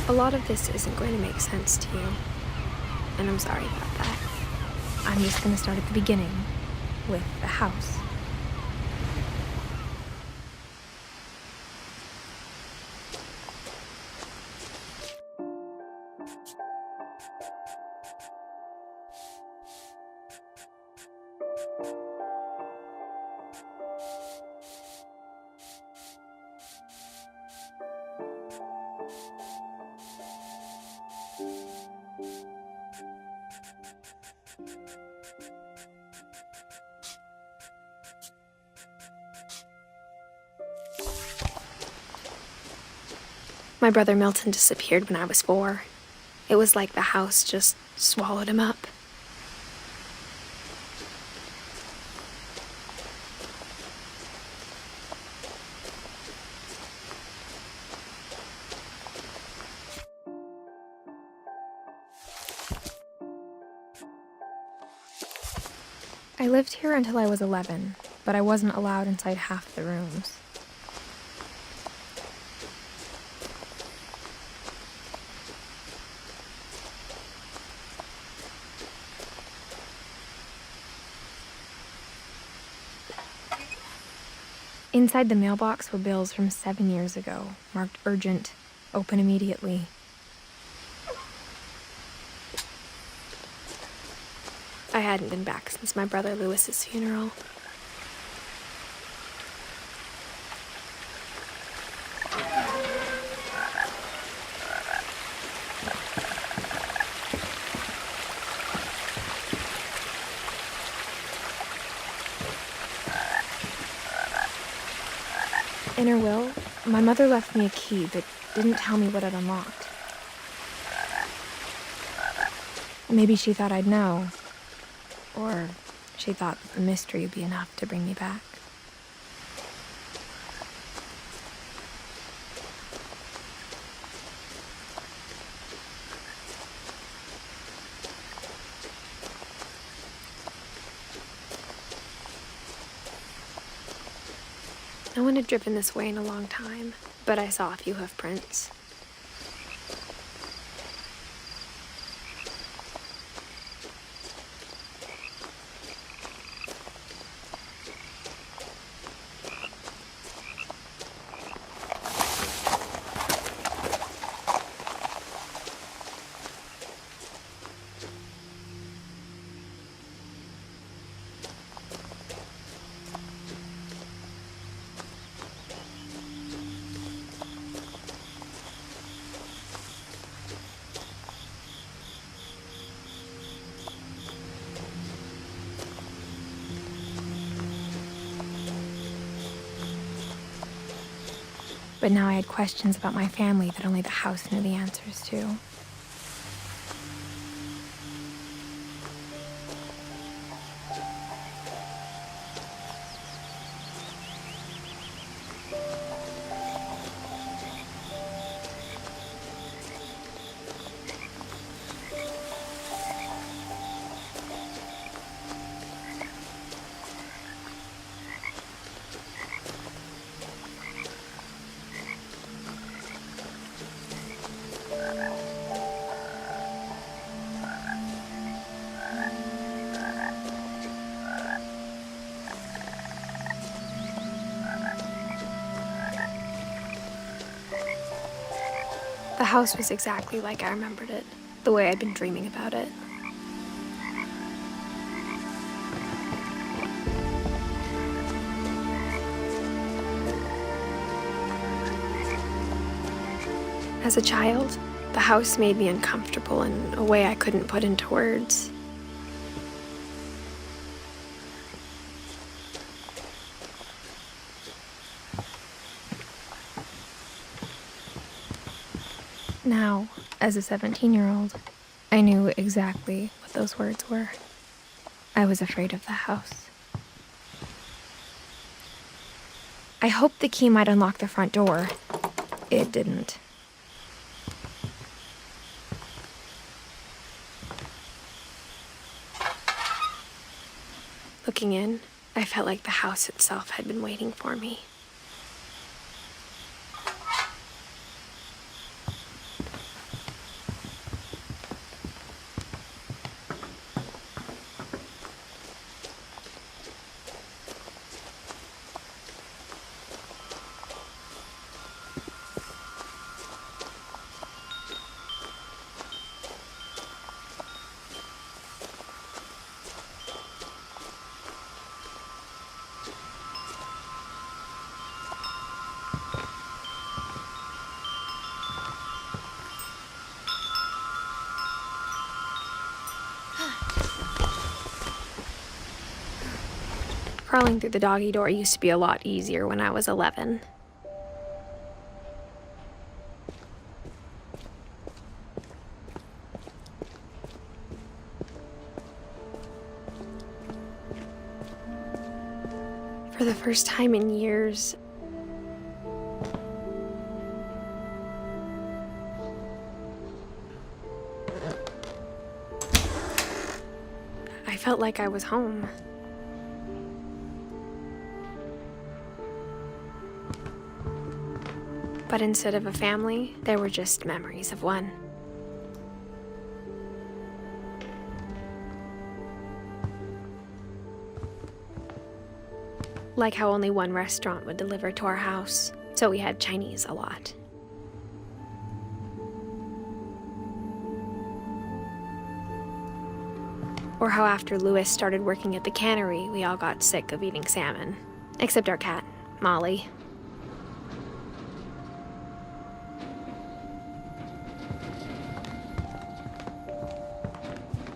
A lot of this isn't going to make sense to you, and I'm sorry about that. I'm just going to start at the beginning, with the house. My brother Milton disappeared when I was 4. It was like the house just swallowed him up. I lived here until I was 11, but I wasn't allowed inside half the rooms. Inside the mailbox were bills from 7 years ago, marked urgent, open immediately. I hadn't been back since my brother Lewis's funeral. In her will, my mother left me a key but didn't tell me what it unlocked. Maybe she thought I'd know, or she thought that the mystery would be enough to bring me back. No one had driven this way in a long time, but I saw a few hoof prints. But now I had questions about my family that only the house knew the answers to. The house was exactly like I remembered it, the way I'd been dreaming about it. As a child, the house made me uncomfortable in a way I couldn't put into words. Now, as a 17-year-old, I knew exactly what those words were. I was afraid of the house. I hoped the key might unlock the front door. It didn't. Looking in, I felt like the house itself had been waiting for me. Crawling through the doggy door used to be a lot easier when I was 11. For the first time in years, I felt like I was home. But instead of a family, there were just memories of one. Like how only one restaurant would deliver to our house, so we had Chinese a lot. Or how after Louis started working at the cannery, we all got sick of eating salmon. Except our cat, Molly.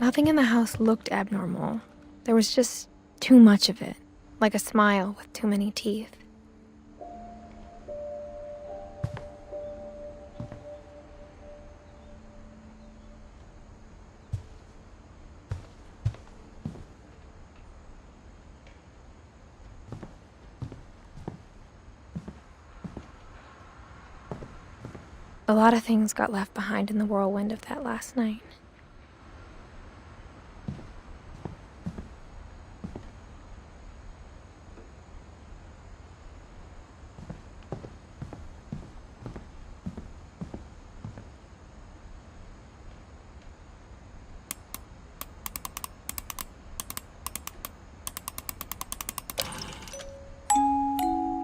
Nothing in the house looked abnormal. There was just too much of it, like a smile with too many teeth. A lot of things got left behind in the whirlwind of that last night.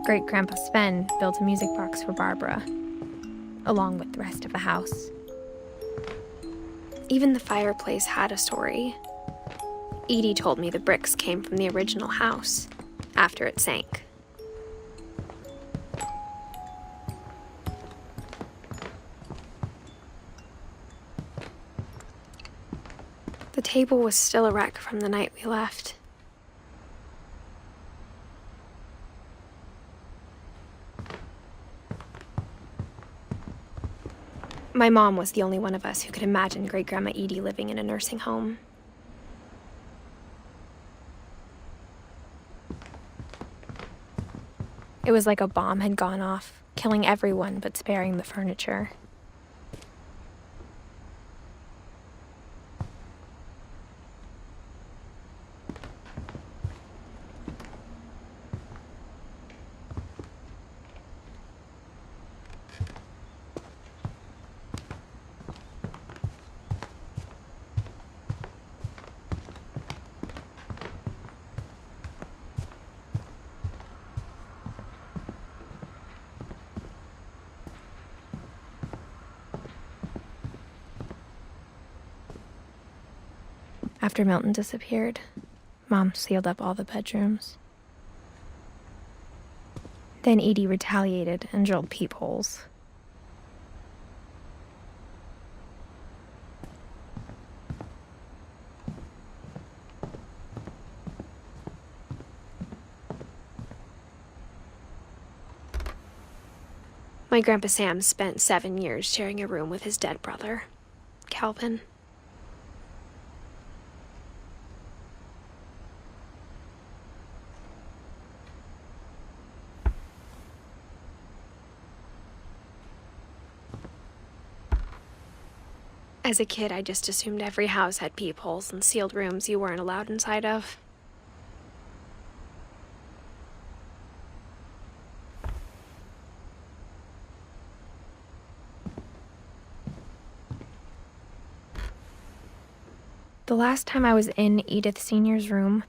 Great-Grandpa Sven built a music box for Barbara, along with the rest of the house. Even the fireplace had a story. Edie told me the bricks came from the original house, after it sank. The table was still a wreck from the night we left. My mom was the only one of us who could imagine Great-Grandma Edie living in a nursing home. It was like a bomb had gone off, killing everyone but sparing the furniture. After Milton disappeared, Mom sealed up all the bedrooms. Then Edie retaliated and drilled peepholes. My Grandpa Sam spent 7 years sharing a room with his dead brother, Calvin. As a kid, I just assumed every house had peepholes and sealed rooms you weren't allowed inside of. The last time I was in Edith Sr.'s room,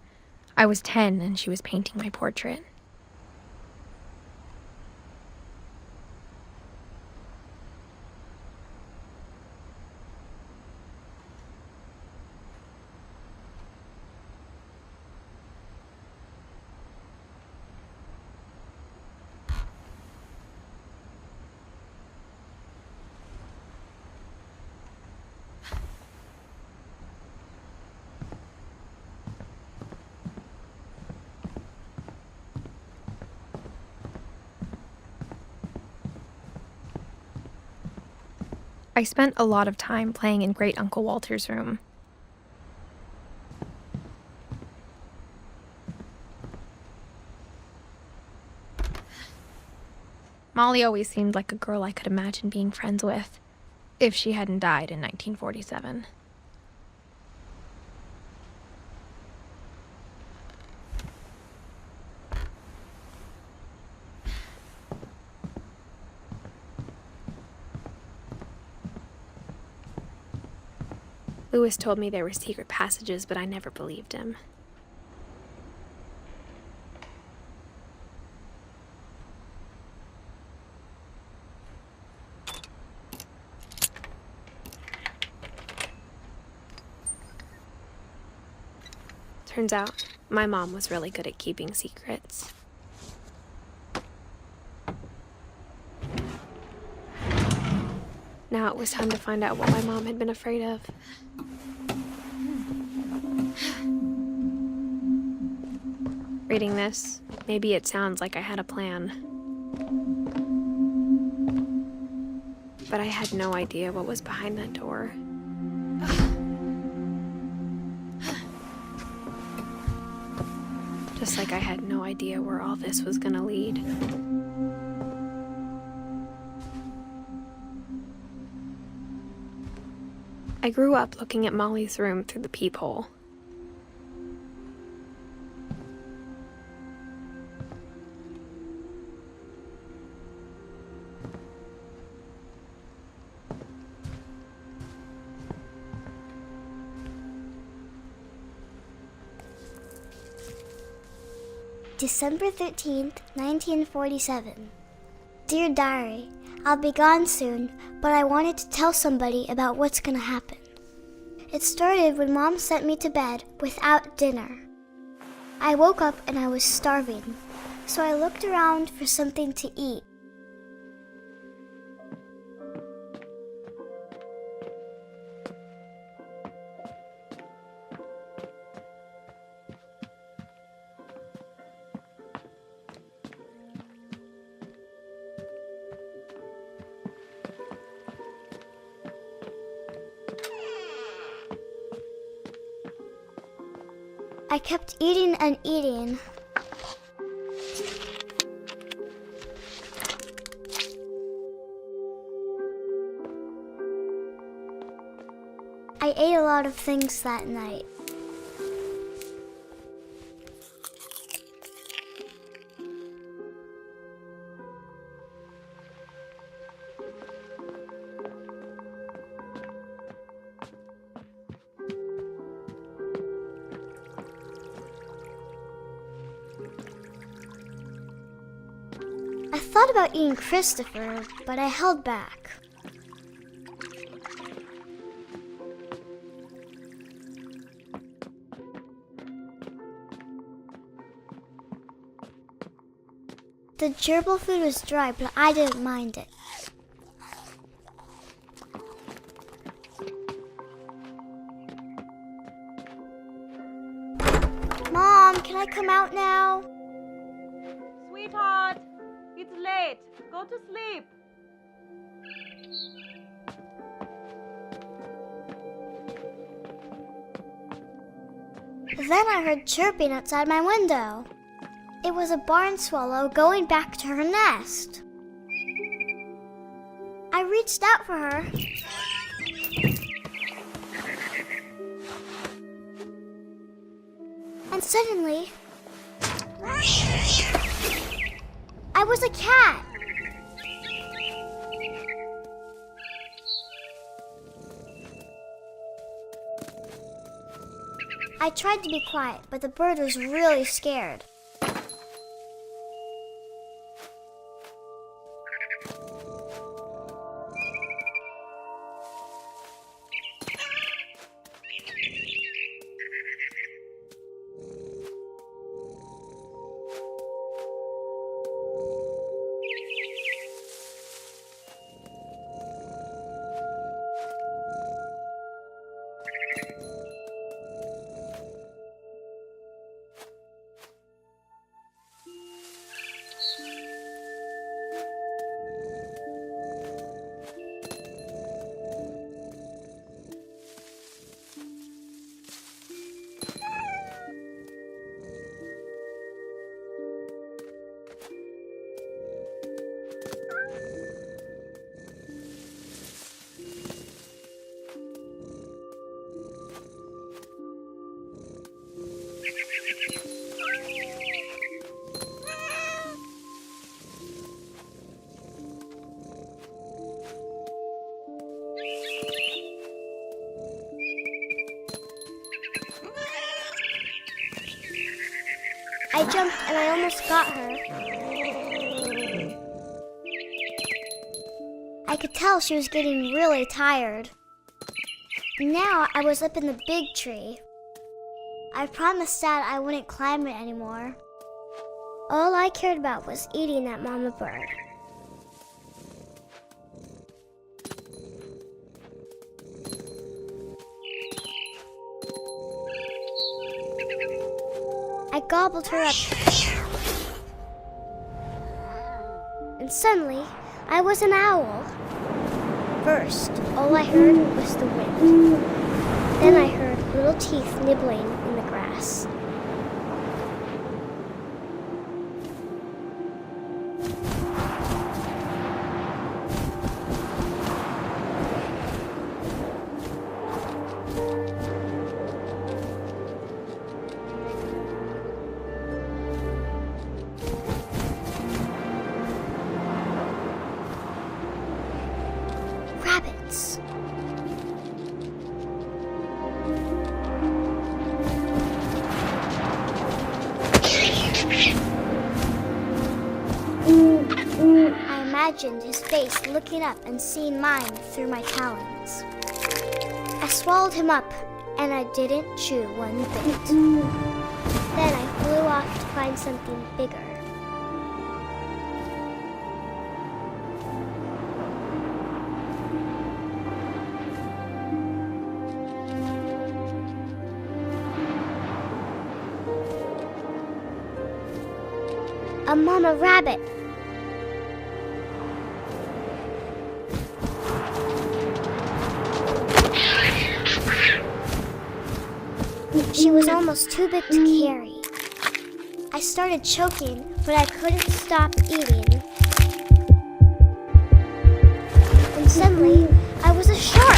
I was 10 and she was painting my portrait. I spent a lot of time playing in Great Uncle Walter's room. Molly always seemed like a girl I could imagine being friends with, if she hadn't died in 1947. Lewis told me there were secret passages, but I never believed him. Turns out, my mom was really good at keeping secrets. Now it was time to find out what my mom had been afraid of. Reading this, maybe it sounds like I had a plan. But I had no idea what was behind that door. Just like I had no idea where all this was gonna lead. I grew up looking at Molly's room through the peephole. December 13th, 1947. Dear Diary, I'll be gone soon, but I wanted to tell somebody about what's gonna happen. It started when Mom sent me to bed without dinner. I woke up and I was starving, so I looked around for something to eat. I kept eating and eating. I ate a lot of things that night. I thought about eating Christopher, but I held back. The gerbil food was dry, but I didn't mind it. Mom, can I come out now? Sweetheart, it's late. Go to sleep. Then I heard chirping outside my window. It was a barn swallow going back to her nest. I reached out for her. And suddenly, I was a cat. I tried to be quiet, but the bird was really scared. I jumped and I almost got her. I could tell she was getting really tired. Now I was up in the big tree. I promised Dad I wouldn't climb it anymore. All I cared about was eating that mama bird. I gobbled her up. And suddenly, I was an owl. First, all I heard was the wind. Then I heard little teeth nibbling in the grass. Rabbits. I imagined his face looking up and seeing mine through my talons. I swallowed him up, and I didn't chew one bit. Then I flew off to find something bigger. A mama rabbit. She was almost too big to carry. I started choking, but I couldn't stop eating. And suddenly, I was a shark.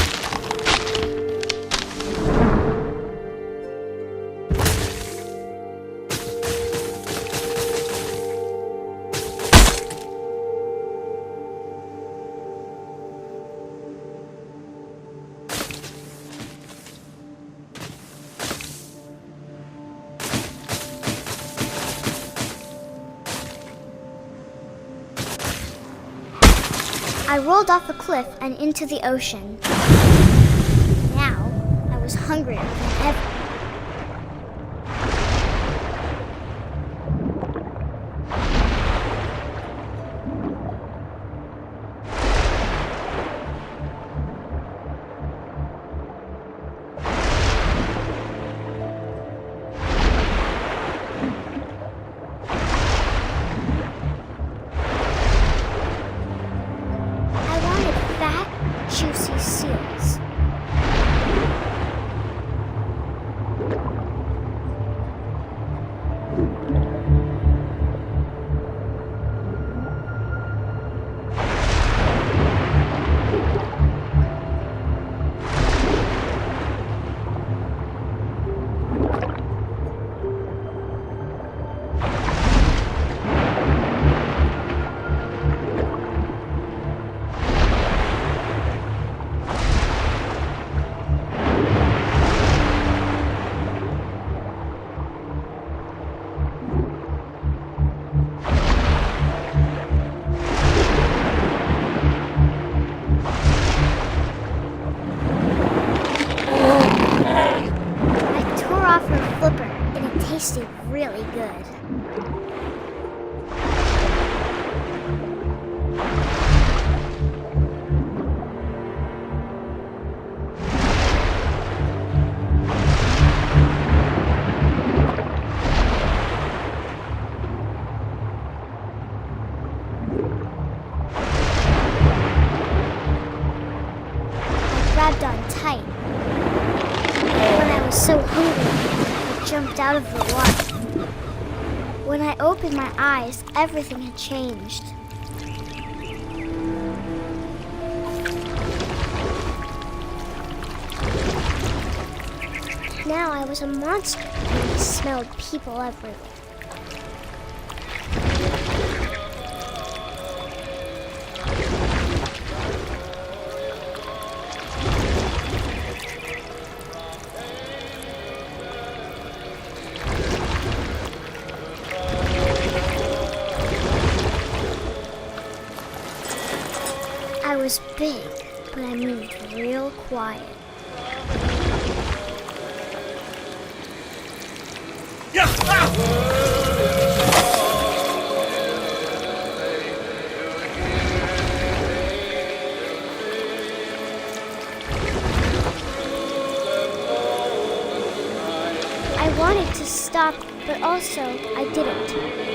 I rolled off the cliff and into the ocean. Now, I was hungrier than ever. Juicy seals. Tasted really good. I grabbed on tight. When I was so hungry, jumped out of the water. When I opened my eyes, everything had changed. Now I was a monster and I smelled people everywhere. was big, but I moved real quiet. I wanted to stop, but also I didn't.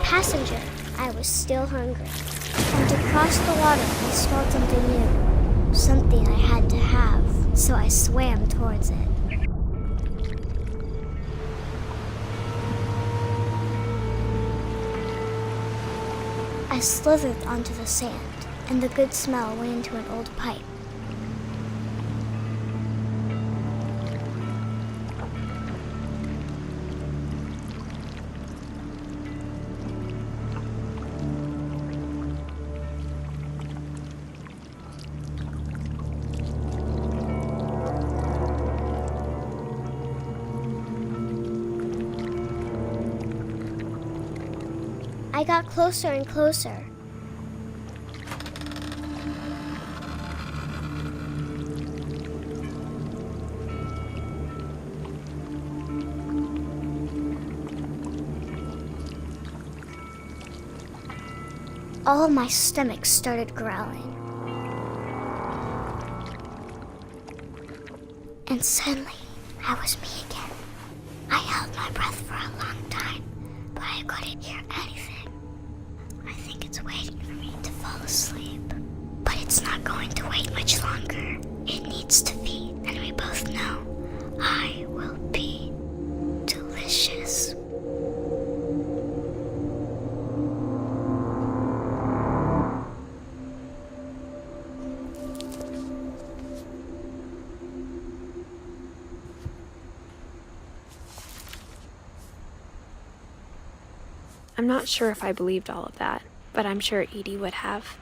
Passenger, I was still hungry. And across the water, I smelled something new. Something I had to have, so I swam towards it. I slithered onto the sand, and the good smell went into an old pipe. I got closer and closer. All of my stomach started growling. And suddenly, I was me again. I held my breath for a long time, but I couldn't hear anything. I think it's waiting for me to fall asleep. But it's not going to wait much longer. It needs to feed, and we both know I will be delicious. I'm not sure if I believed all of that, but I'm sure Edie would have.